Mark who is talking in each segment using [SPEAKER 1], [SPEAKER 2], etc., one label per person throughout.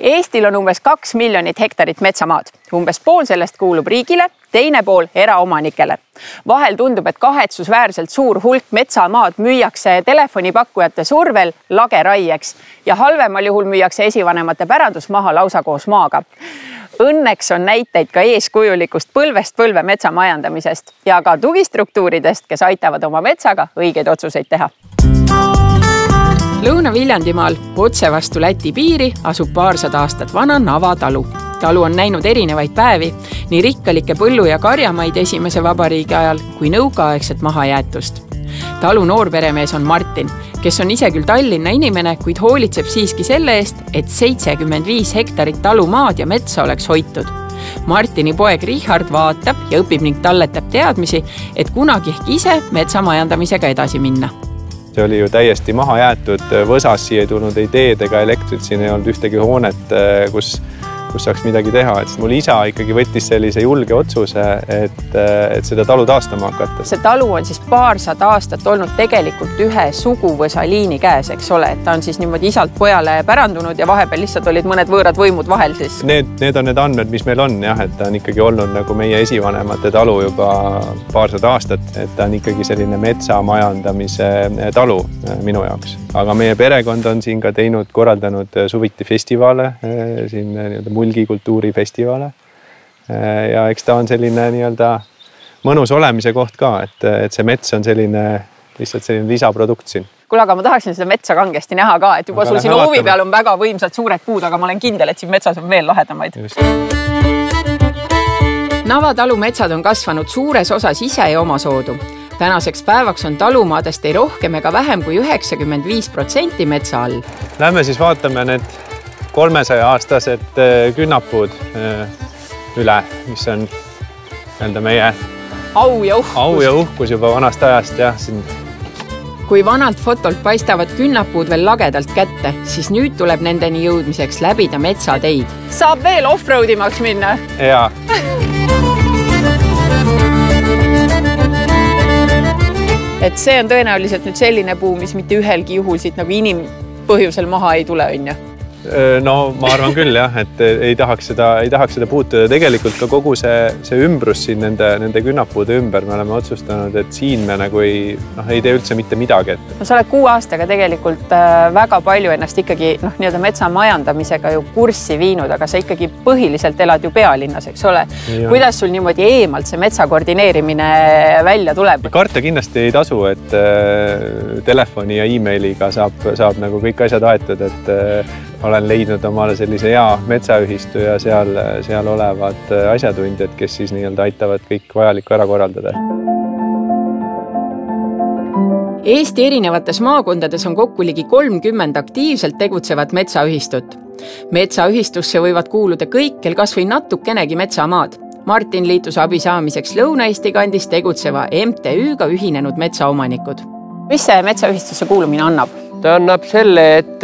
[SPEAKER 1] Eestil on umbes 2 miljonit hektarit metsamaad. Umbes pool sellest kuulub riigile, teine pool eraomanikele. Vahel tundub, et kahetsusväärselt suur hulk metsamaad müüakse telefonipakkujate survel lageraieks ja halvemal juhul müüakse esivanemate pärandus maha lausa koos maaga. Õnneks on näiteid ka eeskujulikust põlvest põlve metsamajandamisest ja ka tugistruktuuridest, kes aitavad oma metsaga õigeid otsuseid teha. Lõuna-Viljandimaal otse vastu Läti piiri asub paarsada aastat vana Nava talu. Talu on näinud erinevaid päevi, nii rikkalike põllu- ja karjamaid esimese vabariigi ajal kui nõukaaegset mahajäetust. Talu noorperemees on Martin, kes on ise küll Tallinna inimene, kuid hoolitseb siiski selle eest, et 75 hektarit talumaad ja metsa oleks hoitud. Martini poeg Richard vaatab ja õpib ning talletab teadmisi, et kunagi ehk ise metsamajandamisega edasi minna.
[SPEAKER 2] See oli ju täiesti maha jäetud, võsas siia ei tulnud ei teed ega elektrit, siin ei olnud ühtegi hoonet, kus saaks midagi teha. Mul isa ikkagi võttis sellise julge otsuse, et seda talu taastama hakata.
[SPEAKER 1] See talu on siis paarsada aastat olnud tegelikult ühe suguvõsa liini käes, eks ole. Et ta on siis niimoodi isalt pojale pärandunud ja vahepeal lihtsalt olid mõned võõrad võimud vahel siis.
[SPEAKER 2] Need on need andmed, mis meil on, jah, et ta on ikkagi olnud nagu meie esivanemate talu juba paarsada aastat, et ta on ikkagi selline metsamajandamise talu minu jaoks. Aga meie perekond on siin ka korraldanud suviti festivale, siin mulgikultuurifestivale. Ja eks ta on selline mõnus olemise koht ka, et see mets on lihtsalt selline lisaprodukt siin.
[SPEAKER 1] Kuule, aga ma tahaksin seda metsa kangesti näha ka, et juba sul siin hoovi peal on väga võimsad suured puud, aga ma olen kindel, et siin metsas on veel lahedamaid. Nava talu metsad on kasvanud suures osas ise ja oma soodu. Tänaseks päevaks on talumaadest ei rohkem ega vähem kui 95% metsa all.
[SPEAKER 2] Lähme siis vaatame need 300-aastased künnapuud üle, mis on meie
[SPEAKER 1] au ja
[SPEAKER 2] uhkus juba vanast ajast. Ja, siin.
[SPEAKER 1] Kui vanalt fotolt paistavad künnapuud veel lagedalt kätte, siis nüüd tuleb nendeni jõudmiseks läbida metsateid. Saab veel off-roadimaks minna?
[SPEAKER 2] Jaa.
[SPEAKER 1] Et see on tõenäoliselt nüüd selline puu, mis mitte ühelgi juhul siit nagu inimpõhjusel maha ei tule, on ju?
[SPEAKER 2] No ma arvan küll, jah, et ei tahaks seda puutuda. Tegelikult ka kogu see ümbrus siin nende künnapuude ümber me oleme otsustanud, et siin me nagu ei tee üldse mitte midagi.
[SPEAKER 1] No sa oled 6 aastaga tegelikult väga palju ennast ikkagi metsamajandamisega ju kurssi viinud, aga sa ikkagi põhiliselt elad ju pealinnas, eks ole. Ja. Kuidas sul niimoodi eemalt see metsa koordineerimine välja tuleb?
[SPEAKER 2] Karta kindlasti ei tasu, et telefoni ja e-mailiga saab nagu kõik asjad aetud, et olen leidnud omale sellise hea metsaühistu ja seal olevad asjatundjad, kes siis aitavad kõik vajalikku ära korraldada.
[SPEAKER 1] Eesti erinevates maakondades on kokku ligi 30 aktiivselt tegutsevat metsaühistut. Metsaühistusse võivad kuuluda kõik, kel kas või natukenegi metsamaad. Martin liitus abi saamiseks Lõuna-Eesti kandis tegutseva MTÜ-ga ühinenud metsaomanikud. Mis see metsaühistusse kuulumine annab?
[SPEAKER 3] Ta annab selle, et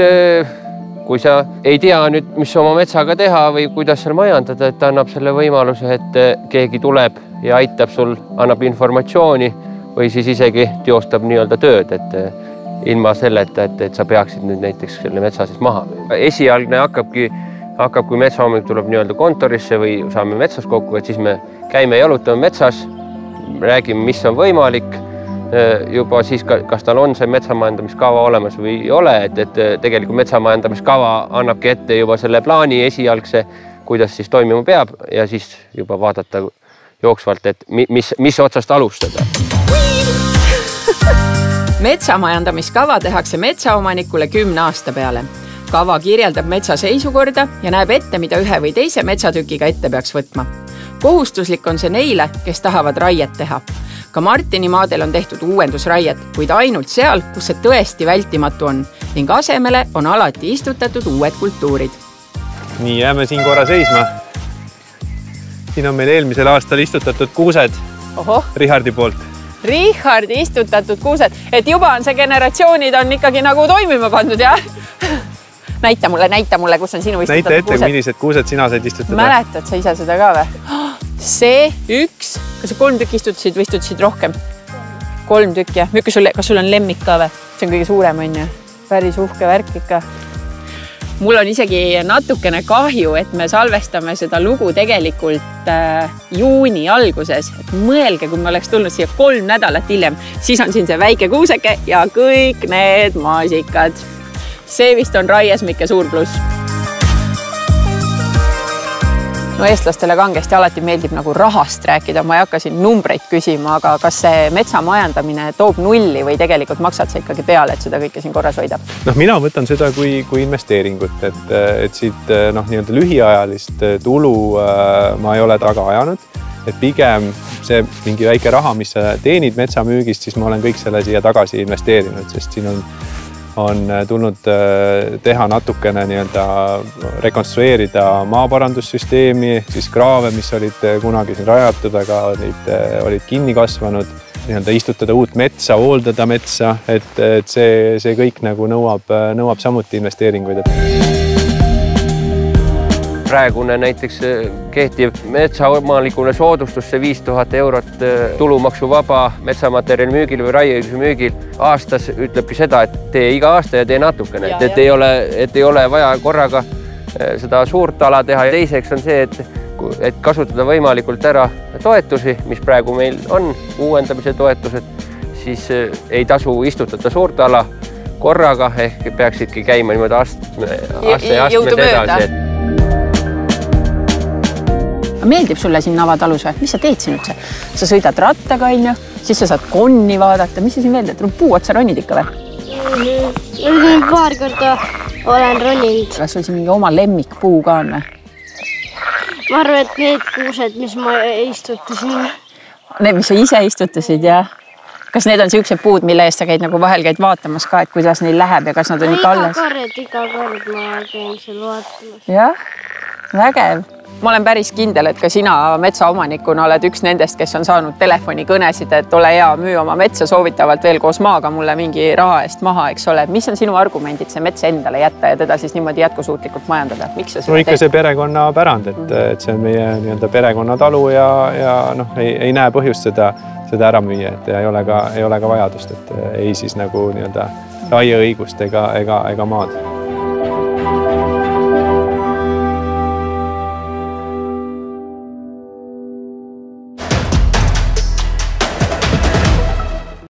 [SPEAKER 3] kui sa ei tea nüüd, mis oma metsaga teha või kuidas seal majandada, et ta annab selle võimaluse, et keegi tuleb ja aitab sul, annab informatsiooni või siis isegi teostab tööd, et ilma selleta, et sa peaksid nüüd näiteks selle metsa siis maha. Esialgne hakkab, kui metsaomanik tuleb kontorisse või saame metsas kokku, et siis me käime jalutame metsas, räägime, mis on võimalik, juba siis, kas tal on see metsamajandamiskava olemas või ei ole, et tegelikult metsamajandamiskava annabki ette juba selle plaani esialgse, kuidas siis toimima peab ja siis juba vaadata jooksvalt, et mis otsast alustada.
[SPEAKER 1] Metsamajandamiskava tehakse metsaomanikule 10 aasta peale. Kava kirjeldab metsa seisukorda ja näeb ette, mida ühe või teise metsatükiga ette peaks võtma. Kohustuslik on see neile, kes tahavad raiet teha. Ka Martini maadel on tehtud uuendusraiet, kuid ainult seal, kus see tõesti vältimatu on ning asemele on alati istutatud uued kultuurid.
[SPEAKER 2] Nii, jääme siin korra seisma. Siin on meil eelmisel aastal istutatud kuused Richardi poolt.
[SPEAKER 1] Richardi istutatud kuused, et juba on see generatsioonid on ikkagi nagu toimima pandud, jah? Näita mulle, kus on sinu istutatud
[SPEAKER 2] kuused. Näita ette, millised kuused sina said istutada.
[SPEAKER 1] Mäletad sa ise seda ka või? See üks, kas sa 3 tükki istutasid või istutasid rohkem? 3 tükki, jah. Kas sul on lemmik ka või? See on kõige suurem, on ju. Päris uhke värk ikka. mul on isegi natukene kahju, et me salvestame seda lugu tegelikult juuni alguses. Et mõelge, kui me oleks tulnud siia 3 nädalat hiljem, siis on siin see väike kuuseke ja kõik need maasikad. See vist on raiesmike suur pluss. No eestlastele kangesti alati meeldib nagu rahast rääkida, ma ei hakka siin numbreid küsima, aga kas see metsamajandamine toob nulli või tegelikult maksad sa ikkagi peale, et seda kõike siin korras hoidab?
[SPEAKER 2] Mina võtan seda kui investeeringut, et siit nii-öelda lühiajalist tulu ma ei ole taga ajanud, et pigem see mingi väike raha, mis sa teenid metsamüügist, siis ma olen kõik selle siia tagasi investeerinud, sest siin on tulnud teha natukene nii-öelda rekonstrueerida maaparandussüsteemi, siis kraave, mis olid kunagi siin rajatud, aga olid kinni kasvanud, nii-öelda istutada uut metsa, hooldada metsa, et see kõik nagu nõuab samuti investeeringuid.
[SPEAKER 3] Praegune näiteks kehtiv metsaomanikule soodustusse 5000 eurot tulumaksuvaba metsamaterjali müügil või raieõiguse müügil aastas ütlebki seda, et tee iga aasta ja tee natukene, et ei ole vaja korraga seda suurt ala teha. Ja teiseks on see, et kasutada võimalikult ära toetusi, mis praegu meil on, uuendamise toetused, siis ei tasu istutada suurt ala korraga, ehk peaksidki käima niimoodi astmed edasi.
[SPEAKER 1] Meeldib sulle siin Navatalus või? Mis sa teed siin üldse? Sa sõidad rattaga, siis sa saad konni vaadata. Mis sa siin meeldib? Puu otsa ronid ikka või?
[SPEAKER 4] Paar korda olen roninud.
[SPEAKER 1] Kas sul siin mingi oma lemmikpuu ka on?
[SPEAKER 4] Ma arvan, et need kuused, mis ma istutasin.
[SPEAKER 1] Need, mis sa ise istutasid, jah? Kas need on siuksed puud, mille eest sa käid nagu vahel käid vaatamas ka, et kuidas neil läheb ja kas nad on ikka alles?
[SPEAKER 4] Iga kord ma käin seal vaatamas.
[SPEAKER 1] Jah, vägev. Ma olen päris kindel, et ka sina metsaomanikuna oled üks nendest, kes on saanud telefonikõnesid, et ole hea, müü oma metsa soovitavalt veel koos maaga mulle mingi raha eest maha, eks ole. Mis on sinu argumendid see metsa endale jätta ja teda siis niimoodi jätkusuutlikult majandada? Miks sa seda
[SPEAKER 2] ikka see perekonna pärand, et see on meie nii-öelda perekonnatalu ja ei näe põhjust seda ära müüa, et ei ole ka vajadust, et ei siis nagu nii-öelda raieõigust ega maad.